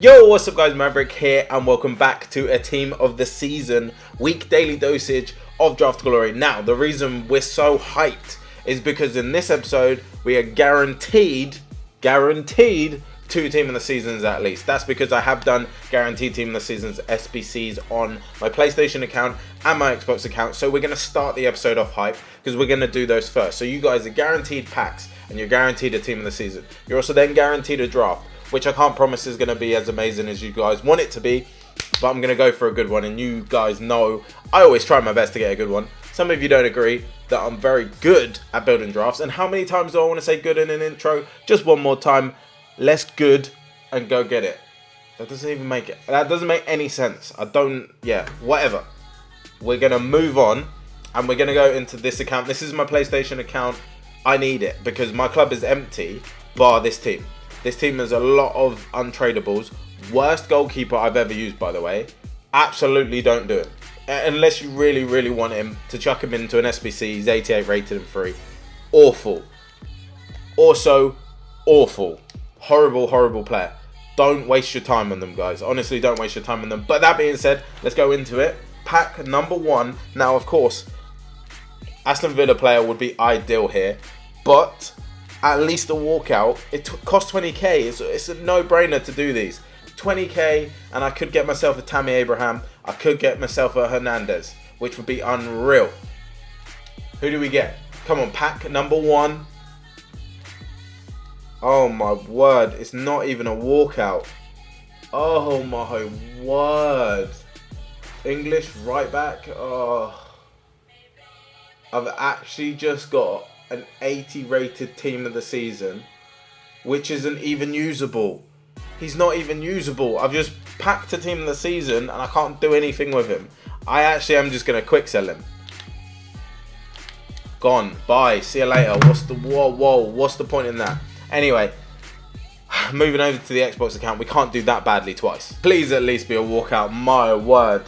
Yo, what's up guys, Maverick here and welcome back to a team of the season week daily dosage of Draft Glory. Now, the reason we're so hyped is because in this episode we are guaranteed two team of the seasons at least. That's because I have done guaranteed team of the seasons SBCs on my PlayStation account and my Xbox account. So we're going to start the episode off hype because we're going to do those first. So you guys are guaranteed packs and you're guaranteed a team of the season. You're also then guaranteed a draft, which I can't promise is going to be as amazing as you guys want it to be, but I'm going to go for a good one, and you guys know I always try my best to get a good one. Some of you don't agree that I'm very good at building drafts, and how many times do I want to say good in an intro? Just one more time. Let's good and go get it. That doesn't even make it. That doesn't make any sense. Whatever. We're going to move on, and we're going to go into this account. This is my PlayStation account. I need it because my club is empty, bar this team. This team has a lot of untradables. Worst goalkeeper I've ever used, by the way. Absolutely don't do it. Unless you really, really want him to chuck him into an SBC. He's 88 rated and free. Awful. Also, awful. Horrible, horrible player. Don't waste your time on them, guys. Honestly, don't waste your time on them. But that being said, let's go into it. Pack number one. Now, of course, Aston Villa player would be ideal here. But at least a walkout. It cost 20k. It's a no-brainer to do these. 20k, and I could get myself a Tammy Abraham. I could get myself a Hernandez, which would be unreal. Who do we get? Come on, pack number one. Oh my word, it's not even a walkout. Oh my word. English right back. Oh, I've actually just got an 80 rated team of the season, which isn't even usable. He's not even usable. I've just packed a team of the season and I can't do anything with him. I actually am just going to quick sell him. Gone. Bye. See you later. What's the point in that? Anyway, moving over to the Xbox account. We can't do that badly twice. Please at least be a walkout. My word.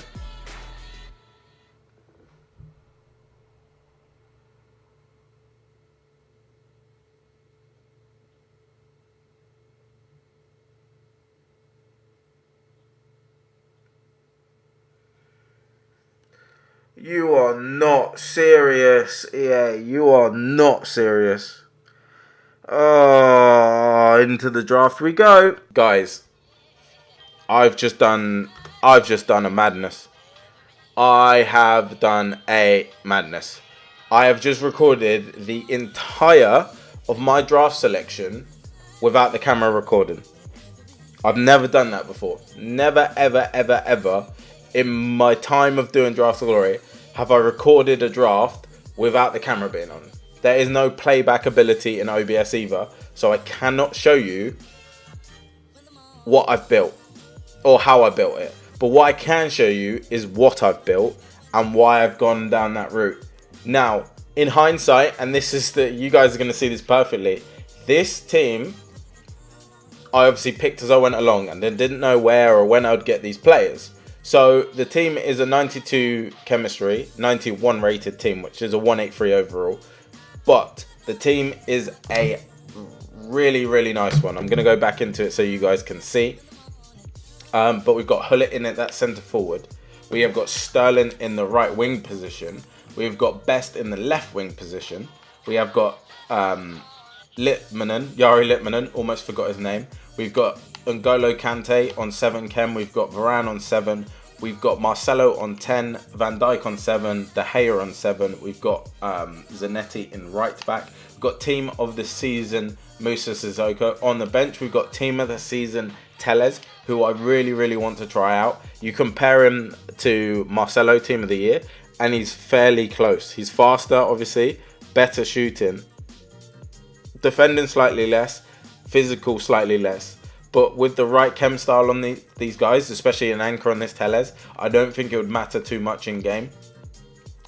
You are not serious, EA. You are not serious. Oh, into the draft we go. Guys, I've just done a madness. I have done a madness. I have just recorded the entire of my draft selection without the camera recording. I've never done that before. Never, ever, ever, ever in my time of doing Draft Glory have I recorded a draft without the camera being on. There is no playback ability in OBS either, so I cannot show you what I've built or how I built it. But what I can show you is what I've built and why I've gone down that route. Now, in hindsight, and this is you guys are going to see this perfectly, this team I obviously picked as I went along and then didn't know where or when I would get these players. So the team is a 92 chemistry, 91 rated team, which is a 183 overall. But the team is a really, really nice one. I'm going to go back into it so you guys can see. But we've got Hullet in at that centre forward. We have got Sterling in the right wing position. We've got Best in the left wing position. We have got Yari Litmanen, almost forgot his name. We've got N'Golo Kante on 7 chem. We've got Varane on 7. We've got Marcelo on 10. Van Dijk on 7. De Gea on 7. We've got Zanetti in right back. We've got team of the season Musa Sissoko. On the bench, we've got team of the season Telles, who I really, really want to try out. You compare him to Marcelo, team of the year, and he's fairly close. He's faster, obviously, better shooting, defending slightly less, physical slightly less. But with the right chem style on these guys, especially an anchor on this Telles, I don't think it would matter too much in game.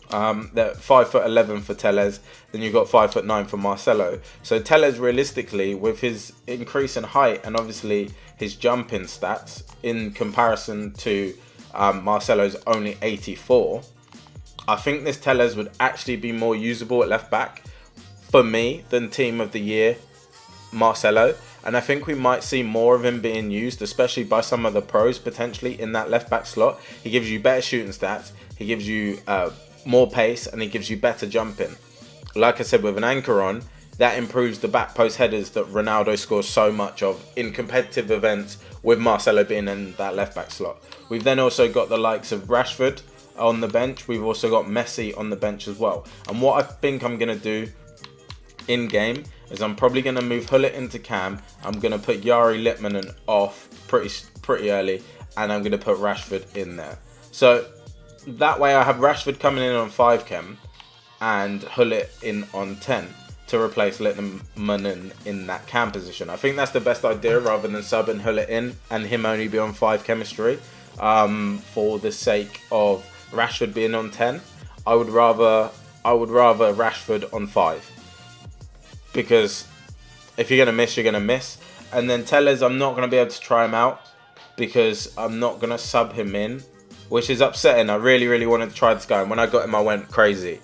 They're 5'11" for Telles, then you've got 5'9" for Marcelo. So Telles, realistically, with his increase in height and obviously his jumping stats in comparison to Marcelo's only 84, I think this Telles would actually be more usable at left back for me than team of the year Marcelo. and I think we might see more of him being used, especially by some of the pros potentially in that left back slot. He gives you better shooting stats, he gives you more pace, and he gives you better jumping. Like I said, with an anchor on, that improves the back post headers that Ronaldo scores so much of in competitive events, with Marcelo being in that left back slot. We've then also got the likes of Rashford on the bench. We've also got Messi on the bench as well. And what I think I'm going to do in game is I'm probably going to move Hullet into cam. I'm going to put Yari Littmanen off pretty early, and I'm going to put Rashford in there. So that way I have Rashford coming in on 5 chem and Hullet in on 10 to replace Littmanen in that cam position. I think that's the best idea, rather than subbing Hullet in and him only be on 5 chemistry for the sake of Rashford being on 10. I would rather Rashford on 5, because if you're gonna miss, you're gonna miss. And then Tellez, I'm not gonna be able to try him out because I'm not gonna sub him in, which is upsetting. I really wanted to try this guy, and when I got him I went crazy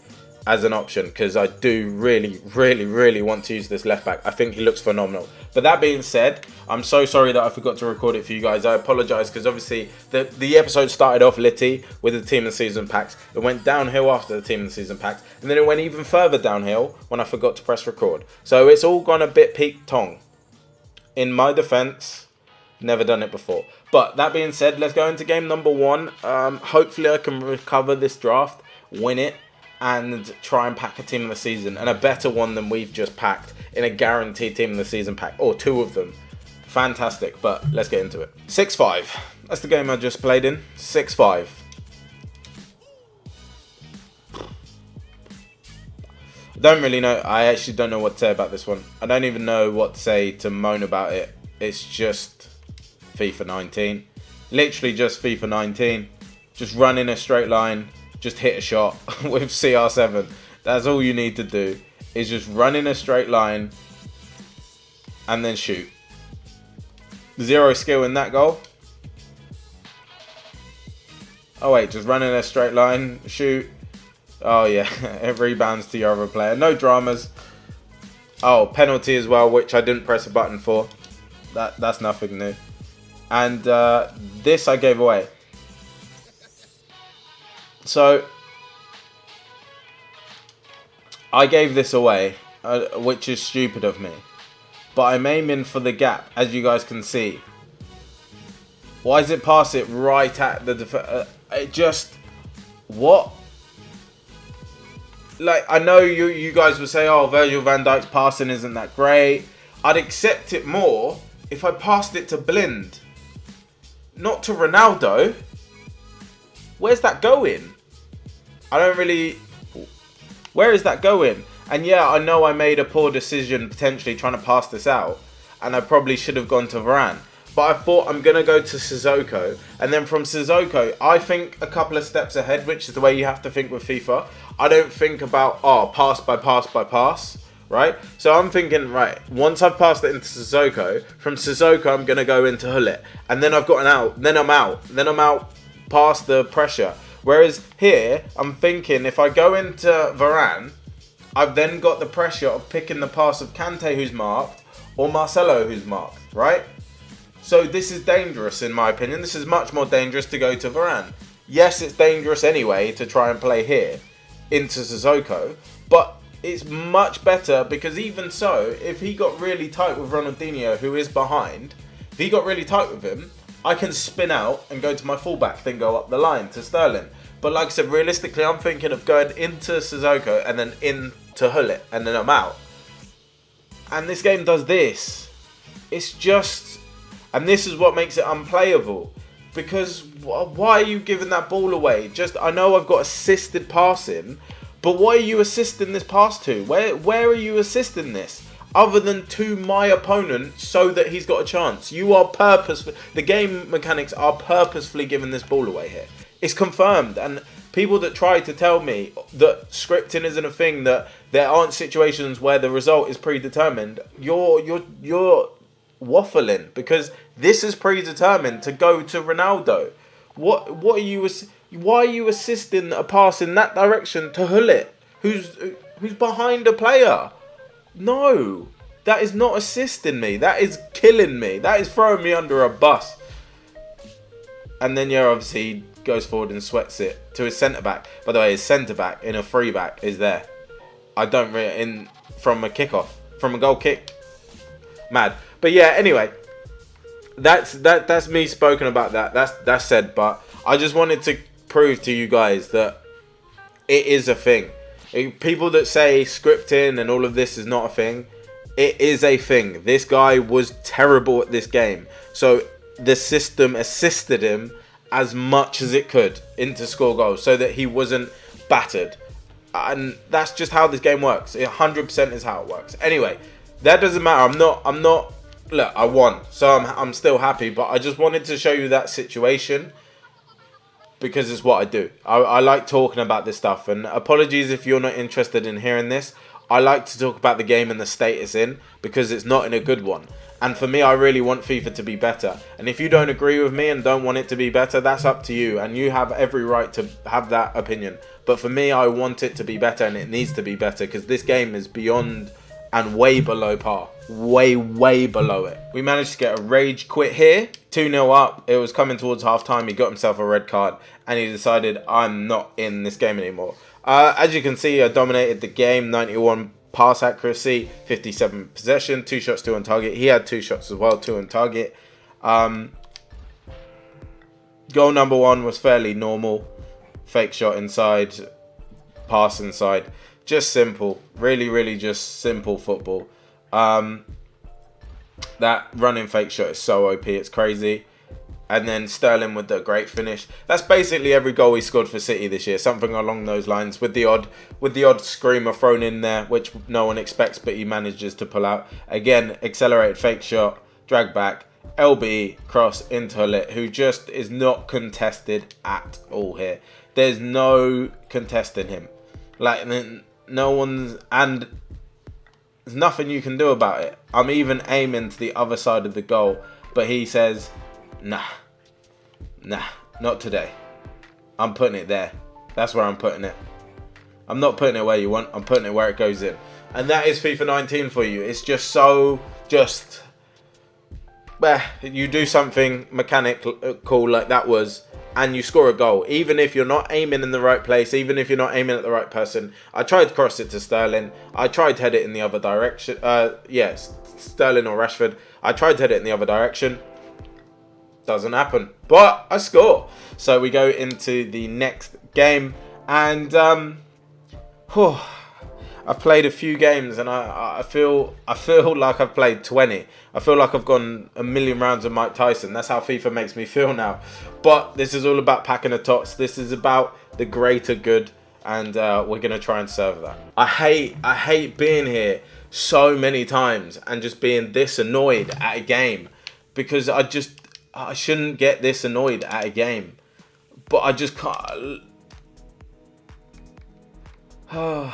as an option, because I do really want to use this left back. I think he looks phenomenal. But that being said, I'm so sorry that I forgot to record it for you guys. I apologise, because obviously the episode started off litty with the team and season packs. It went downhill after the team and season packs, and then it went even further downhill when I forgot to press record. So it's all gone a bit peak tong. In my defence, never done it before. But that being said, let's go into game number 1. Hopefully I can recover this draft, win it, and try and pack a team of the season, and a better one than we've just packed in a guaranteed team of the season pack, or 2 of them. Fantastic. But let's get into it. 6-5. That's the game I just played in. 6-5. I don't really know. I actually don't know what to say about this one. I don't even know what to say to moan about it. It's just FIFA 19. Literally just FIFA 19. Just run in a straight line. Just hit a shot with CR7. That's all you need to do, is just run in a straight line and then shoot. 0 skill in that goal. Oh wait, just run in a straight line, shoot. Oh yeah, it rebounds to your other player. No dramas. Oh, penalty as well, which I didn't press a button for. That's nothing new. And this I gave away. So, I gave this away, which is stupid of me. But I'm aiming for the gap, as you guys can see. Why does it pass it right at the it just... What? Like, I know you guys would say, oh, Virgil van Dijk's passing isn't that great. I'd accept it more if I passed it to Blind. Not to Ronaldo. Where's that going? I don't really... Where is that going? And yeah, I know I made a poor decision potentially trying to pass this out, and I probably should have gone to Varane. But I thought I'm going to go to Sissoko, and then from Sissoko, I think a couple of steps ahead, which is the way you have to think with FIFA. I don't think about, oh, pass by pass by pass, right? So I'm thinking, right, once I've passed it into Sissoko, from Sissoko I'm going to go into Hullet, and then I've got an out, then I'm out past the pressure. Whereas here, I'm thinking if I go into Varane, I've then got the pressure of picking the pass of Kante who's marked, or Marcelo who's marked, right? So this is dangerous in my opinion. This is much more dangerous to go to Varane. Yes, it's dangerous anyway to try and play here into Sissoko, but it's much better because even so, if he got really tight with Ronaldinho, who is behind, if he got really tight with him, I can spin out and go to my fullback, then go up the line to Sterling. But like I said, realistically, I'm thinking of going into Sissoko and then into Hullet, and then I'm out. And this game does this. It's just... And this is what makes it unplayable. Because why are you giving that ball away? Just, I know I've got assisted passing, but what are you assisting this pass to? Where are you assisting this? Other than to my opponent so that he's got a chance. You are purposefully... The game mechanics are purposefully giving this ball away here. It's confirmed. And people that try to tell me that scripting isn't a thing, that there aren't situations where the result is predetermined, you're waffling, because this is predetermined to go to Ronaldo. What are you... Why are you assisting a pass in that direction to Hullet, who's behind a player? No, That is not assisting me. That is killing me. That is throwing me under a bus. And then, yeah, obviously, he goes forward and sweats it to his centre-back. By the way, his centre-back in a free-back is there. I don't really... From a kickoff. From a goal kick. Mad. But, yeah, anyway. That's me spoken about that. That's said. But I just wanted to prove to you guys that it is a thing. People that say scripting and all of this is not a thing, it is a thing. This guy was terrible at this game. So the system assisted him as much as it could into score goals so that he wasn't battered. And that's just how this game works. It 100% is how it works. Anyway, that doesn't matter. I'm not. Look, I won, so I'm still happy. But I just wanted to show you that situation because it's what I do. I like talking about this stuff. And apologies if you're not interested in hearing this. I like to talk about the game and the state it's in because it's not in a good one. And for me, I really want FIFA to be better. And if you don't agree with me and don't want it to be better, that's up to you. And you have every right to have that opinion. But for me, I want it to be better and it needs to be better because this game is beyond and way below par. Way, way below it. We managed to get a rage quit here. 2-0 up. It was coming towards half time. He got himself a red card and he decided, I'm not in this game anymore. As you can see, I dominated the game. 91 pass accuracy, 57 possession, 2 shots, 2 on target. He had 2 shots as well, 2 on target. Goal number 1 was fairly normal. Fake shot inside, pass inside. Just simple. Really, really just simple football. That running fake shot is so OP, it's crazy. And then Sterling with the great finish. That's basically every goal he scored for City this year. Something along those lines. With the odd screamer thrown in there, which no one expects, but he manages to pull out. Again, accelerated fake shot, drag back, LB, cross into Lit, who just is not contested at all here. There's no contesting him. Like, no one's... And there's nothing you can do about it. I'm even aiming to the other side of the goal, but he says... Nah, not today. I'm putting it there. That's where I'm putting it. I'm not putting it where you want. I'm putting it where it goes in. And that is FIFA 19 for you. It's just so, you do something mechanical like that was, and you score a goal. Even if you're not aiming in the right place, even if you're not aiming at the right person. I tried to cross it to Sterling. I tried to head it in the other direction. Yes, Sterling or Rashford. I tried to head it in the other direction. Doesn't happen, but I score. So we go into the next game, and I've played a few games, and I feel like I've played 20. I feel like I've gone a million rounds of Mike Tyson. That's how FIFA makes me feel now. But this is all about packing the TOTS. This is about the greater good, and we're gonna try and serve that. I hate being here so many times and just being this annoyed at a game because I shouldn't get this annoyed at a game, but I just can't. I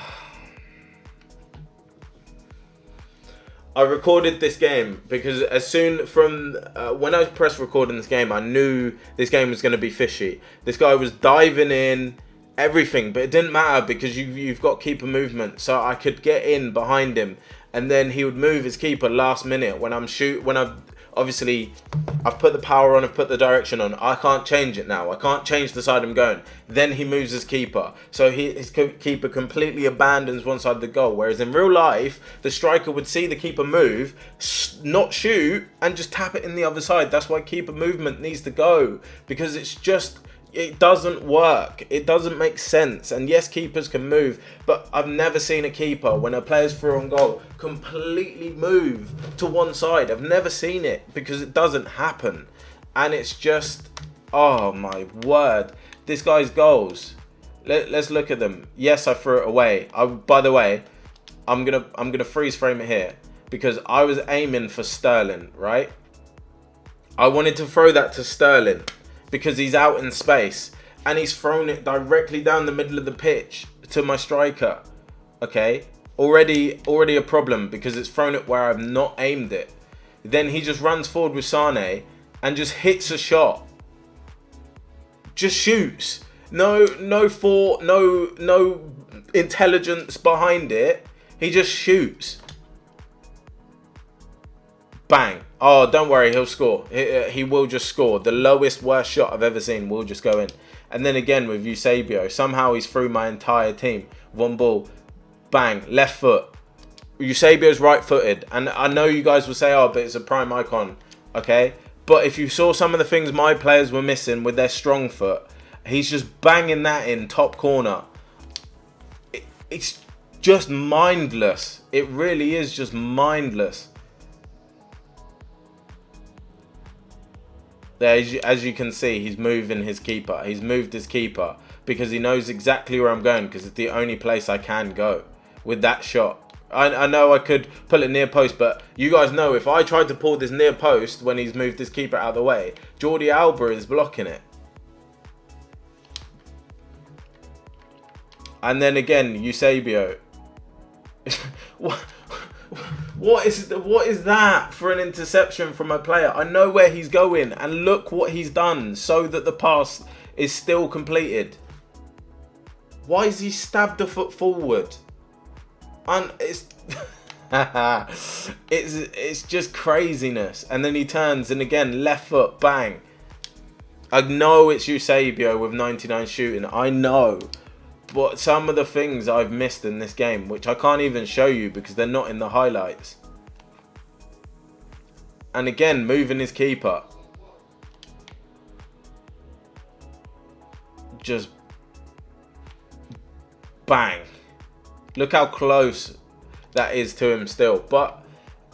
recorded this game because as soon from when I pressed record in this game, I knew this game was going to be fishy. This guy was diving in, everything, but it didn't matter because you've got keeper movement, so I could get in behind him, and then he would move his keeper last minute when obviously, I've put the power on, I've put the direction on. I can't change it now. I can't change the side I'm going. Then he moves his keeper. So his keeper completely abandons one side of the goal. Whereas in real life, the striker would see the keeper move, not shoot, and just tap it in the other side. That's why keeper movement needs to go. Because it doesn't work. It doesn't make sense. And yes, keepers can move, but I've never seen a keeper, when a player's through on goal, completely move to one side. I've never seen it because it doesn't happen. And it's just, oh my word. This guy's goals. Let's look at them. Yes, I threw it away. By the way, I'm gonna freeze frame it here because I was aiming for Sterling, right? I wanted to throw that to Sterling because he's out in space and he's thrown it directly down the middle of the pitch to my striker. Okay, already a problem because it's thrown it where I've not aimed it. Then he just runs forward with Sane and just hits a shot. Just shoots. No intelligence behind it. He just shoots. Bang. Oh, don't worry, he'll score. He will just score. The lowest, worst shot I've ever seen will just go in. And then again with Eusebio, somehow he's through my entire team. One ball, bang, left foot. Eusebio's right-footed. And I know you guys will say, oh, but it's a prime icon. Okay? But if you saw some of the things my players were missing with their strong foot, he's just banging that in top corner. It's just mindless. It really is just mindless. There, as you can see, he's moving his keeper. He's moved his keeper because he knows exactly where I'm going, because it's the only place I can go with that shot. I know I could pull it near post, but you guys know if I tried to pull this near post when he's moved his keeper out of the way, Jordi Alba is blocking it. And then again, Eusebio. What is that for an interception from a player? I know where he's going, and look what he's done so that the pass is still completed. Why is he stabbed a foot forward? And it's just craziness. And then he turns, and again, left foot, bang. I know it's Eusebio with 99 shooting. I know. But some of the things I've missed in this game, which I can't even show you because they're not in the highlights. And again, moving his keeper. Just bang. Look how close that is to him still. But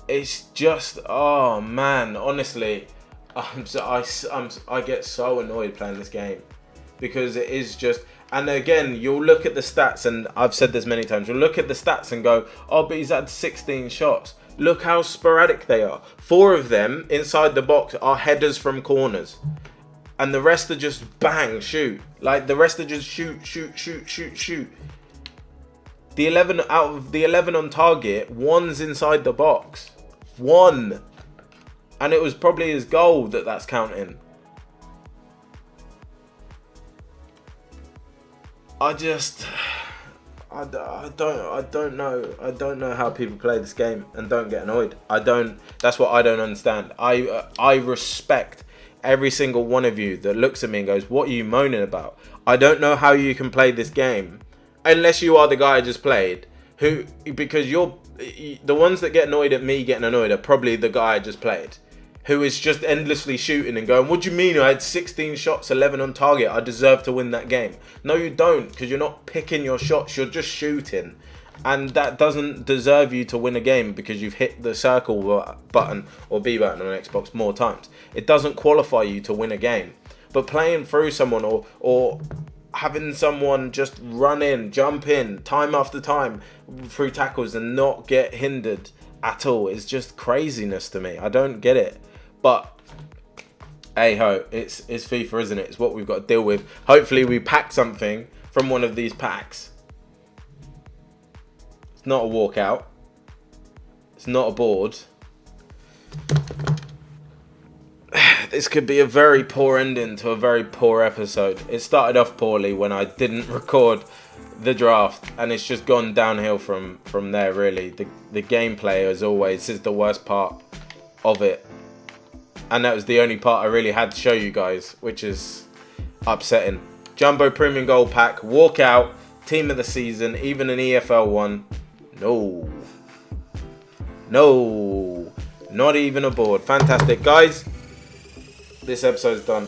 it's just, oh man, honestly, I get so annoyed playing this game. Because it is just... And again, you'll look at the stats, and I've said this many times, you'll look at the stats and go, oh, but he's had 16 shots. Look how sporadic they are. 4 of them inside the box are headers from corners. And the rest are just bang, shoot. Like, the rest are just shoot. The 11 out of the 11 on target, 1's inside the box. 1. And it was probably his goal that's counting. I don't know how people play this game and don't get annoyed. That's what I don't understand. I respect every single one of you that looks at me and goes, what are you moaning about? I don't know how you can play this game unless you are the guy I just played, because the ones that get annoyed at me getting annoyed are probably the guy I just played, who is just endlessly shooting and going, what do you mean I had 16 shots, 11 on target, I deserve to win that game? No, you don't, because you're not picking your shots, you're just shooting. And that doesn't deserve you to win a game because you've hit the circle button or B button on Xbox more times. It doesn't qualify you to win a game. But playing through someone or having someone just run in, jump in, time after time through tackles and not get hindered at all is just craziness to me. I don't get it. But hey ho, it's FIFA, isn't it? It's what we've got to deal with. Hopefully we pack something from one of these packs. It's not a walkout. It's not a board. This could be a very poor ending to a very poor episode. It started off poorly when I didn't record the draft, and it's just gone downhill from there, really. The gameplay, as always, is the worst part of it. And that was the only part I really had to show you guys, which is upsetting. Jumbo Premium Gold Pack, walkout, Team of the Season, even an EFL one. No, not even a board. Fantastic, guys. This episode's done.